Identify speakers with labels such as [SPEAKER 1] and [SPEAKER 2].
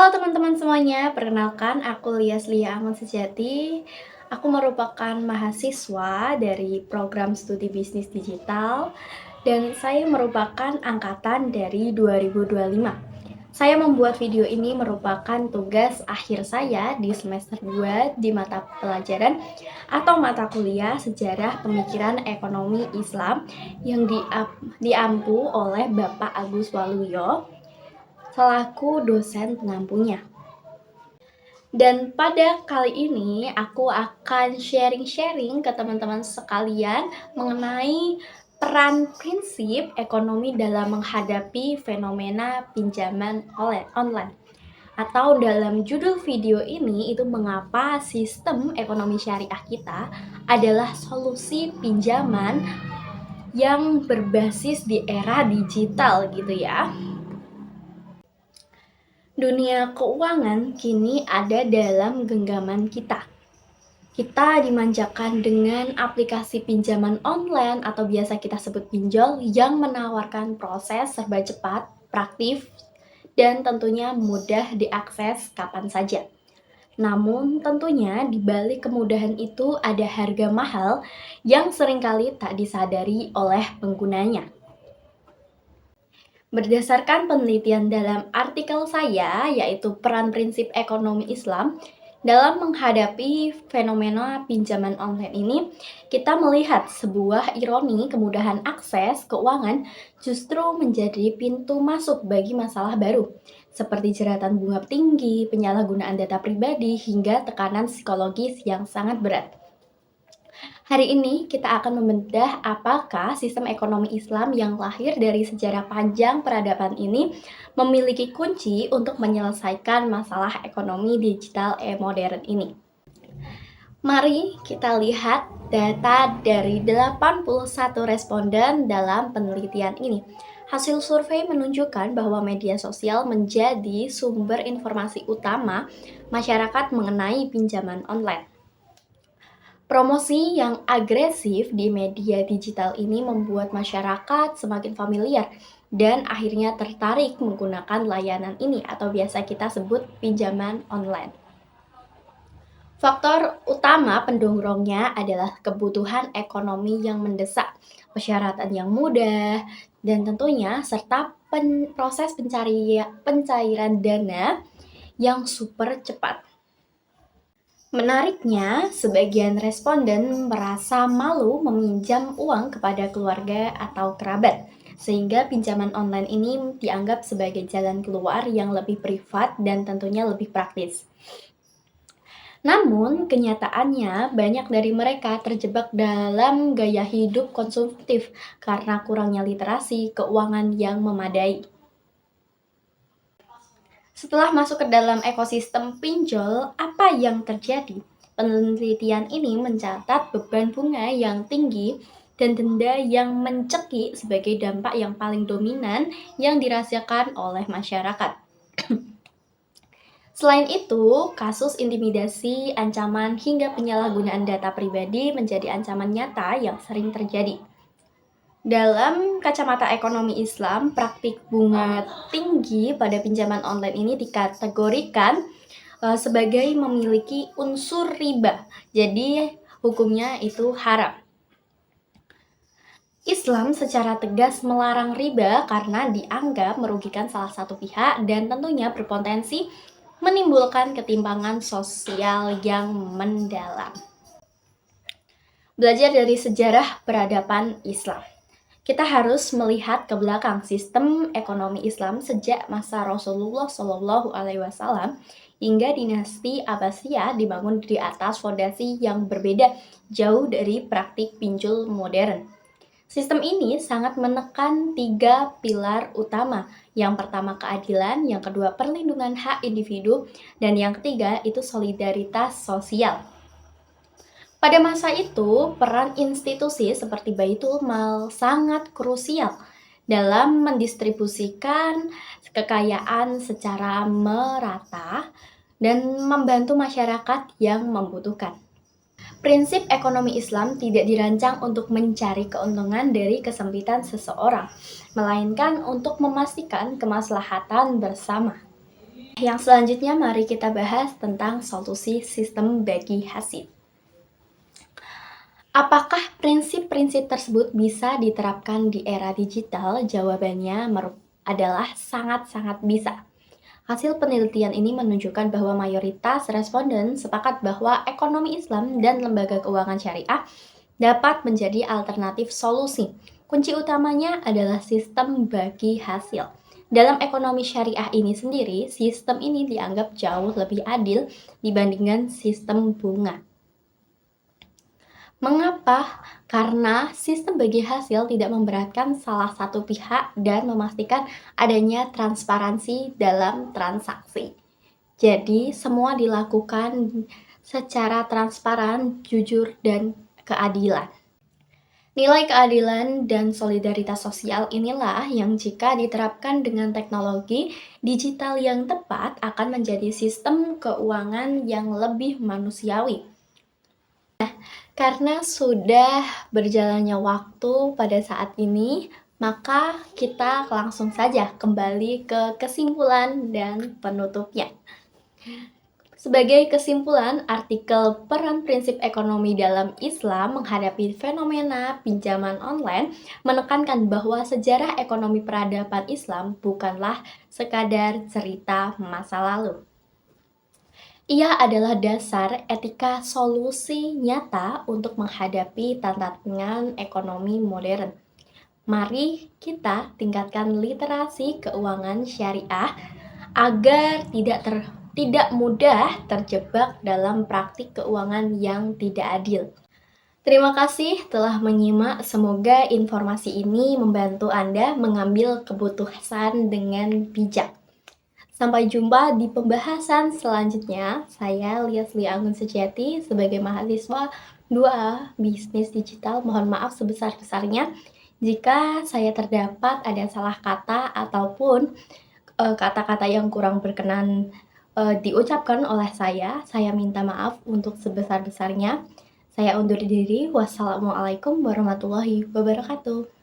[SPEAKER 1] Halo teman-teman semuanya, perkenalkan aku Lias Lia Ahmad Sejati. Aku merupakan mahasiswa dari program studi bisnis digital dan saya merupakan angkatan dari 2025. Saya membuat video ini merupakan tugas akhir saya di semester 2 di mata pelajaran atau mata kuliah Sejarah Pemikiran Ekonomi Islam yang diampu oleh Bapak Agus Waluyo selaku dosen pengampunya. Dan pada kali ini aku akan sharing-sharing ke teman-teman sekalian mengenai peran prinsip ekonomi dalam menghadapi fenomena pinjaman online. Atau dalam judul video ini itu mengapa sistem ekonomi syariah kita adalah solusi pinjaman yang berbasis di era digital gitu ya. Dunia keuangan kini ada dalam genggaman kita. Kita dimanjakan dengan aplikasi pinjaman online atau biasa kita sebut pinjol yang menawarkan proses serba cepat, praktis, dan tentunya mudah diakses kapan saja. Namun tentunya di balik kemudahan itu ada harga mahal yang seringkali tak disadari oleh penggunanya. Berdasarkan penelitian dalam artikel saya, yaitu peran prinsip ekonomi Islam, dalam menghadapi fenomena pinjaman online ini, kita melihat sebuah ironi kemudahan akses keuangan justru menjadi pintu masuk bagi masalah baru, seperti jeratan bunga tinggi, penyalahgunaan data pribadi, hingga tekanan psikologis yang sangat berat. Hari ini kita akan membedah apakah sistem ekonomi Islam yang lahir dari sejarah panjang peradaban ini memiliki kunci untuk menyelesaikan masalah ekonomi digital modern ini. Mari kita lihat data dari 81 responden dalam penelitian ini. Hasil survei menunjukkan bahwa media sosial menjadi sumber informasi utama masyarakat mengenai pinjaman online. Promosi yang agresif di media digital ini membuat masyarakat semakin familiar dan akhirnya tertarik menggunakan layanan ini atau biasa kita sebut pinjaman online. Faktor utama pendorongnya adalah kebutuhan ekonomi yang mendesak, persyaratan yang mudah, dan tentunya serta proses pencairan dana yang super cepat. Menariknya, sebagian responden merasa malu meminjam uang kepada keluarga atau kerabat, sehingga pinjaman online ini dianggap sebagai jalan keluar yang lebih privat dan tentunya lebih praktis. Namun, kenyataannya banyak dari mereka terjebak dalam gaya hidup konsumtif karena kurangnya literasi keuangan yang memadai. Setelah masuk ke dalam ekosistem pinjol, apa yang terjadi? Penelitian ini mencatat beban bunga yang tinggi dan denda yang mencekik sebagai dampak yang paling dominan yang dirasakan oleh masyarakat. Selain itu, kasus intimidasi, ancaman, hingga penyalahgunaan data pribadi menjadi ancaman nyata yang sering terjadi. Dalam kacamata ekonomi Islam, praktik bunga tinggi pada pinjaman online ini dikategorikan sebagai memiliki unsur riba. Jadi hukumnya itu haram. Islam secara tegas melarang riba karena dianggap merugikan salah satu pihak dan tentunya berpotensi menimbulkan ketimpangan sosial yang mendalam. Belajar dari sejarah peradaban Islam. Kita harus melihat ke belakang sistem ekonomi Islam sejak masa Rasulullah Shallallahu Alaihi Wasallam hingga dinasti Abbasiyah dibangun di atas fondasi yang berbeda jauh dari praktik pinjol modern. Sistem ini sangat menekan 3 pilar utama. Yang pertama keadilan, yang kedua perlindungan hak individu, dan yang ketiga itu solidaritas sosial. Pada masa itu, peran institusi seperti Baitul Mal sangat krusial dalam mendistribusikan kekayaan secara merata dan membantu masyarakat yang membutuhkan. Prinsip ekonomi Islam tidak dirancang untuk mencari keuntungan dari kesempitan seseorang, melainkan untuk memastikan kemaslahatan bersama. Yang selanjutnya mari kita bahas tentang solusi sistem bagi hasil. Apakah prinsip-prinsip tersebut bisa diterapkan di era digital? Jawabannya adalah sangat-sangat bisa. Hasil penelitian ini menunjukkan bahwa mayoritas responden sepakat bahwa ekonomi Islam dan lembaga keuangan syariah dapat menjadi alternatif solusi. Kunci utamanya adalah sistem bagi hasil. Dalam ekonomi syariah ini sendiri, sistem ini dianggap jauh lebih adil dibandingkan sistem bunga. Mengapa? Karena sistem bagi hasil tidak memberatkan salah satu pihak dan memastikan adanya transparansi dalam transaksi. Jadi, semua dilakukan secara transparan, jujur, dan keadilan. Nilai keadilan dan solidaritas sosial inilah yang jika diterapkan dengan teknologi digital yang tepat akan menjadi sistem keuangan yang lebih manusiawi. Karena sudah berjalannya waktu pada saat ini, maka kita langsung saja kembali ke kesimpulan dan penutupnya. Sebagai kesimpulan, artikel Peran Prinsip Ekonomi dalam Islam menghadapi fenomena pinjaman online menekankan bahwa sejarah ekonomi peradaban Islam bukanlah sekadar cerita masa lalu. Ia adalah dasar etika solusi nyata untuk menghadapi tantangan ekonomi modern. Mari kita tingkatkan literasi keuangan syariah agar tidak mudah terjebak dalam praktik keuangan yang tidak adil. Terima kasih telah menyimak. Semoga informasi ini membantu Anda mengambil keputusan dengan bijak. Sampai jumpa di pembahasan selanjutnya. Saya Liasli Anggun Sejati sebagai mahasiswa 2A Bisnis Digital. Mohon maaf sebesar-besarnya jika saya terdapat ada salah kata ataupun kata-kata yang kurang berkenan diucapkan oleh saya. Saya minta maaf untuk sebesar-besarnya. Saya undur diri. Wassalamualaikum warahmatullahi wabarakatuh.